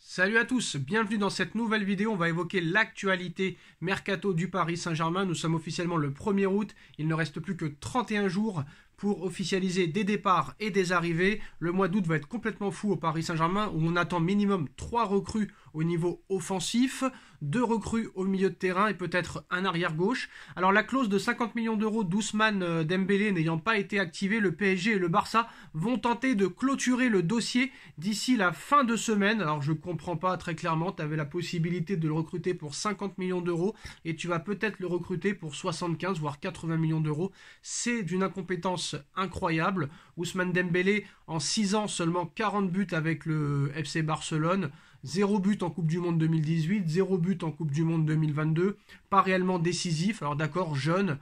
Salut à tous, bienvenue dans cette nouvelle vidéo. On va évoquer l'actualité mercato du Paris Saint-Germain. Nous sommes officiellement le 1er août. Il ne reste plus que 31 jours pour officialiser des départs et des arrivées. Le mois d'août va être complètement fou au Paris Saint-Germain où on attend minimum 3 recrues au niveau offensif, 2 recrues au milieu de terrain et peut-être un arrière-gauche. Alors la clause de 50 millions d'euros d'Ousmane Dembélé n'ayant pas été activée, le PSG et le Barça vont tenter de clôturer le dossier d'ici la fin de semaine. Alors je comprends pas très clairement, tu avais la possibilité de le recruter pour 50 millions d'euros et tu vas peut-être le recruter pour 75 voire 80 millions d'euros. C'est d'une incompétence incroyable. Ousmane Dembélé en 6 ans seulement 40 buts avec le FC Barcelone. 0 but en Coupe du Monde 2018, 0 but en Coupe du Monde 2022, pas réellement décisif, alors d'accord, jeune,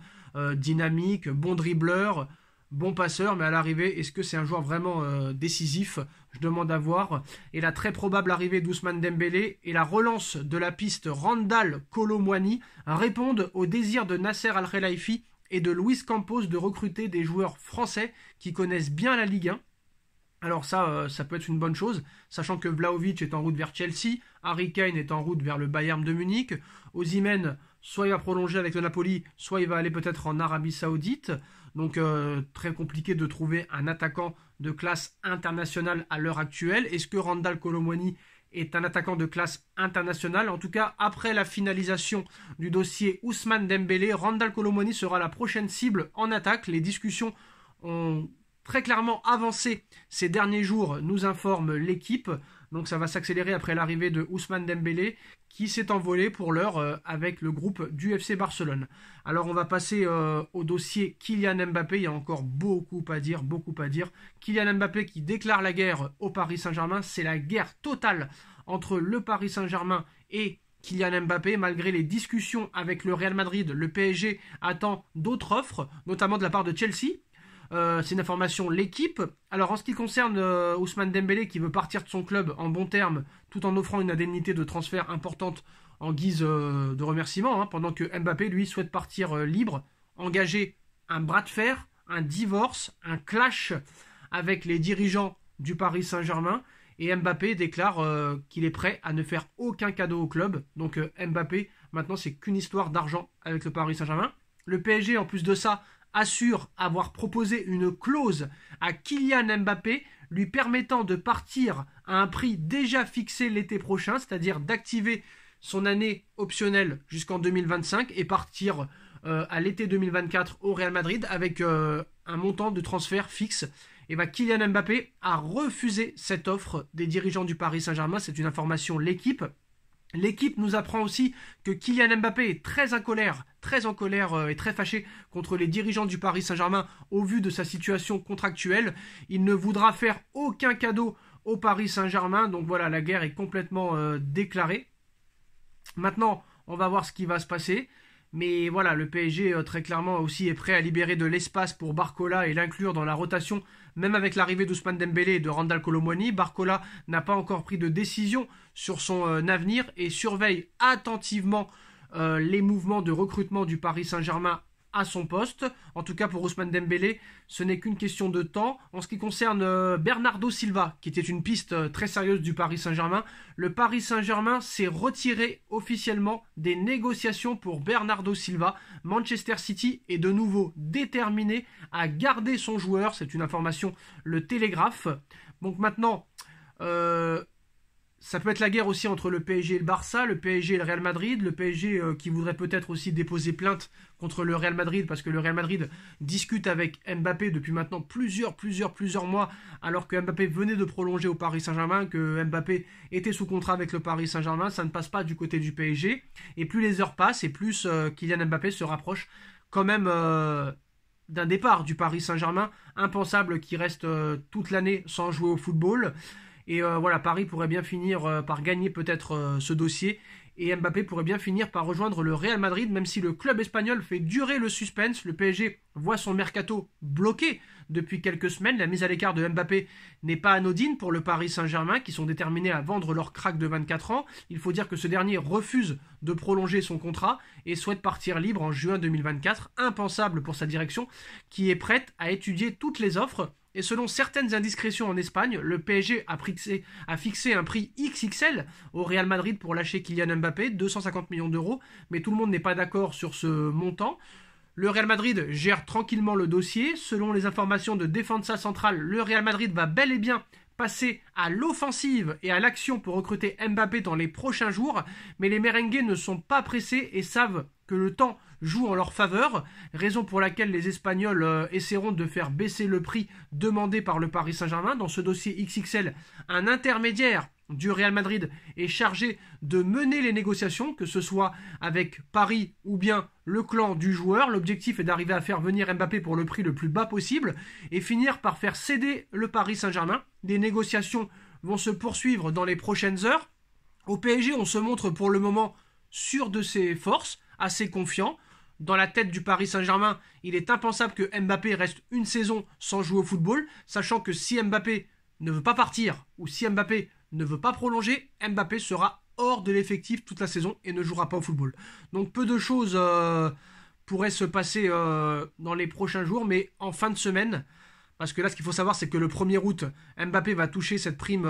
dynamique, bon dribbleur, bon passeur, mais à l'arrivée, est-ce que c'est un joueur vraiment décisif? Je demande à voir. Et la très probable arrivée d'Ousmane Dembélé et la relance de la piste Randal Kolo Muani répondent au désir de Nasser Al-Khelaifi et de Luis Campos de recruter des joueurs français qui connaissent bien la Ligue 1. Alors ça peut être une bonne chose, sachant que Vlahovic est en route vers Chelsea, Harry Kane est en route vers le Bayern de Munich, Osimhen, soit il va prolonger avec le Napoli, soit il va aller peut-être en Arabie Saoudite. Donc très compliqué de trouver un attaquant de classe internationale à l'heure actuelle. Est-ce que Randal Kolo Muani est un attaquant de classe internationale? En tout cas, après la finalisation du dossier Ousmane Dembélé, Randal Kolo Muani sera la prochaine cible en attaque. Les discussions ont très clairement avancé ces derniers jours, nous informe l'équipe. Donc ça va s'accélérer après l'arrivée de Ousmane Dembélé qui s'est envolé pour l'heure avec le groupe du FC Barcelone. Alors on va passer au dossier Kylian Mbappé. Il y a encore beaucoup à dire. Kylian Mbappé qui déclare la guerre au Paris Saint-Germain. C'est la guerre totale entre le Paris Saint-Germain et Kylian Mbappé. Malgré les discussions avec le Real Madrid, le PSG attend d'autres offres, notamment de la part de Chelsea. C'est une information l'équipe. Alors en ce qui concerne Ousmane Dembélé qui veut partir de son club en bon terme tout en offrant une indemnité de transfert importante en guise de remerciement, pendant que Mbappé lui souhaite partir libre, engager un bras de fer, un divorce, un clash avec les dirigeants du Paris Saint-Germain. Et Mbappé déclare qu'il est prêt à ne faire aucun cadeau au club. Donc Mbappé maintenant c'est qu'une histoire d'argent avec le Paris Saint-Germain. Le PSG en plus de ça assure avoir proposé une clause à Kylian Mbappé lui permettant de partir à un prix déjà fixé l'été prochain, c'est-à-dire d'activer son année optionnelle jusqu'en 2025 et partir à l'été 2024 au Real Madrid avec un montant de transfert fixe. Et Kylian Mbappé a refusé cette offre des dirigeants du Paris Saint-Germain, c'est une information l'équipe. L'équipe nous apprend aussi que Kylian Mbappé est très en colère et très fâché contre les dirigeants du Paris Saint-Germain au vu de sa situation contractuelle. Il ne voudra faire aucun cadeau au Paris Saint-Germain. Donc voilà, la guerre est complètement déclarée. Maintenant, on va voir ce qui va se passer. Mais voilà, le PSG très clairement aussi est prêt à libérer de l'espace pour Barcola et l'inclure dans la rotation, même avec l'arrivée d'Ousmane Dembélé et de Randal Kolo Muani. Barcola n'a pas encore pris de décision sur son avenir et surveille attentivement les mouvements de recrutement du Paris Saint-Germain à son poste. En tout cas pour Ousmane Dembélé, ce n'est qu'une question de temps. En ce qui concerne Bernardo Silva, qui était une piste très sérieuse du Paris Saint-Germain, le Paris Saint-Germain s'est retiré officiellement des négociations pour Bernardo Silva. Manchester City est de nouveau déterminé à garder son joueur. C'est une information, le Télégraphe. Donc maintenant, ça peut être la guerre aussi entre le PSG et le Barça, le PSG et le Real Madrid, le PSG qui voudrait peut-être aussi déposer plainte contre le Real Madrid parce que le Real Madrid discute avec Mbappé depuis maintenant plusieurs mois alors que Mbappé venait de prolonger au Paris Saint-Germain, que Mbappé était sous contrat avec le Paris Saint-Germain. Ça ne passe pas du côté du PSG et plus les heures passent et plus Kylian Mbappé se rapproche quand même d'un départ du Paris Saint-Germain. Impensable qu'il reste toute l'année sans jouer au football. Et voilà, Paris pourrait bien finir par gagner peut-être ce dossier. Et Mbappé pourrait bien finir par rejoindre le Real Madrid, même si le club espagnol fait durer le suspense. Le PSG voit son mercato bloqué depuis quelques semaines. La mise à l'écart de Mbappé n'est pas anodine pour le Paris Saint-Germain, qui sont déterminés à vendre leur crack de 24 ans. Il faut dire que ce dernier refuse de prolonger son contrat et souhaite partir libre en juin 2024. Impensable pour sa direction, qui est prête à étudier toutes les offres. Et selon certaines indiscrétions en Espagne, le PSG a fixé un prix XXL au Real Madrid pour lâcher Kylian Mbappé, 250 millions d'euros, mais tout le monde n'est pas d'accord sur ce montant. Le Real Madrid gère tranquillement le dossier. Selon les informations de Defensa Central, le Real Madrid va bel et bien passer à l'offensive et à l'action pour recruter Mbappé dans les prochains jours, mais les merengues ne sont pas pressés et savent que le temps joue en leur faveur, raison pour laquelle les Espagnols essaieront de faire baisser le prix demandé par le Paris Saint-Germain. Dans ce dossier XXL, un intermédiaire du Real Madrid est chargé de mener les négociations, que ce soit avec Paris ou bien le clan du joueur. L'objectif est d'arriver à faire venir Mbappé pour le prix le plus bas possible et finir par faire céder le Paris Saint-Germain. Des négociations vont se poursuivre dans les prochaines heures. Au PSG, on se montre pour le moment sûr de ses forces, assez confiant. Dans la tête du Paris Saint-Germain, il est impensable que Mbappé reste une saison sans jouer au football, sachant que si Mbappé ne veut pas partir ou si Mbappé ne veut pas prolonger, Mbappé sera hors de l'effectif toute la saison et ne jouera pas au football. Donc peu de choses pourraient se passer dans les prochains jours, mais en fin de semaine, parce que là ce qu'il faut savoir c'est que le 1er août, Mbappé va toucher cette prime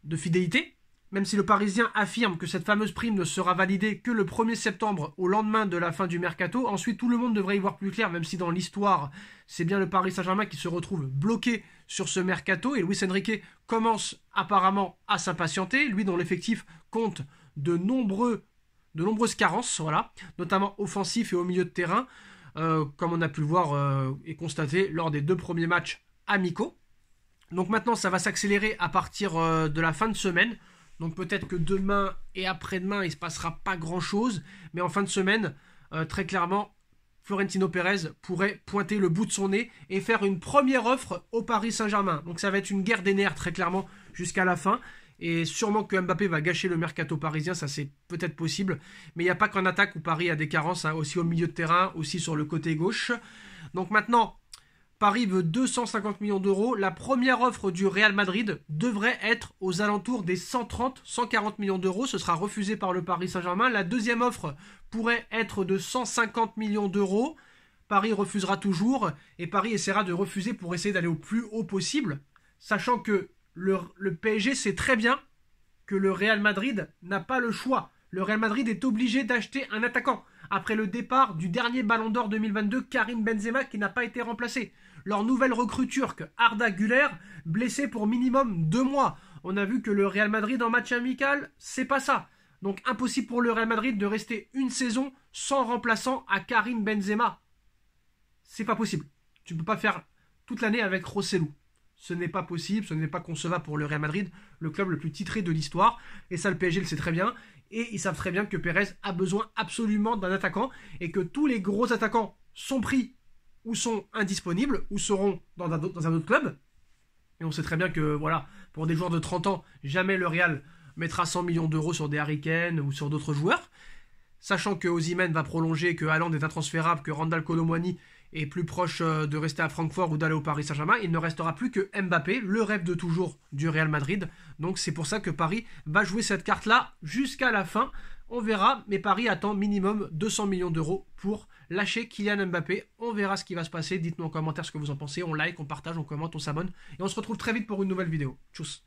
de fidélité, même si le Parisien affirme que cette fameuse prime ne sera validée que le 1er septembre, au lendemain de la fin du mercato. Ensuite, tout le monde devrait y voir plus clair, même si dans l'histoire, c'est bien le Paris Saint-Germain qui se retrouve bloqué sur ce mercato. Et Luis Enrique commence apparemment à s'impatienter, lui dont l'effectif compte de nombreuses carences, voilà, notamment offensif et au milieu de terrain, comme on a pu le voir et constater lors des 2 premiers matchs amicaux. Donc maintenant, ça va s'accélérer à partir de la fin de semaine. Donc peut-être que demain et après-demain, il ne se passera pas grand-chose. Mais en fin de semaine, très clairement, Florentino Pérez pourrait pointer le bout de son nez et faire une première offre au Paris Saint-Germain. Donc ça va être une guerre des nerfs très clairement jusqu'à la fin. Et sûrement que Mbappé va gâcher le mercato parisien, ça c'est peut-être possible. Mais il n'y a pas qu'en attaque où Paris a des carences, hein, aussi au milieu de terrain, aussi sur le côté gauche. Donc maintenant, Paris veut 250 millions d'euros. La première offre du Real Madrid devrait être aux alentours des 130-140 millions d'euros. Ce sera refusé par le Paris Saint-Germain. La deuxième offre pourrait être de 150 millions d'euros. Paris refusera toujours et Paris essaiera de refuser pour essayer d'aller au plus haut possible, sachant que le PSG sait très bien que le Real Madrid n'a pas le choix. Le Real Madrid est obligé d'acheter un attaquant après le départ du dernier Ballon d'Or 2022, Karim Benzema, qui n'a pas été remplacé. Leur nouvelle recrue turque, Arda Güler, blessé pour minimum 2 mois. On a vu que le Real Madrid en match amical, c'est pas ça. Donc impossible pour le Real Madrid de rester une saison sans remplaçant à Karim Benzema. C'est pas possible. Tu ne peux pas faire toute l'année avec Rosselló. Ce n'est pas possible, ce n'est pas concevable pour le Real Madrid, le club le plus titré de l'histoire. Et ça, le PSG le sait très bien. Et ils savent très bien que Pérez a besoin absolument d'un attaquant et que tous les gros attaquants sont pris ou sont indisponibles ou seront dans un autre club. Et on sait très bien que, voilà, pour des joueurs de 30 ans, jamais le Real mettra 100 millions d'euros sur des Harry Kane ou sur d'autres joueurs. Sachant que Osimhen va prolonger, que Haaland est intransférable, que Randal Kolo Muani est plus proche de rester à Francfort ou d'aller au Paris Saint-Germain, il ne restera plus que Mbappé, le rêve de toujours du Real Madrid. Donc c'est pour ça que Paris va jouer cette carte-là jusqu'à la fin. On verra, mais Paris attend minimum 200 millions d'euros pour lâcher Kylian Mbappé. On verra ce qui va se passer. Dites-nous en commentaire ce que vous en pensez. On like, on partage, on commente, on s'abonne. Et on se retrouve très vite pour une nouvelle vidéo. Tchuss.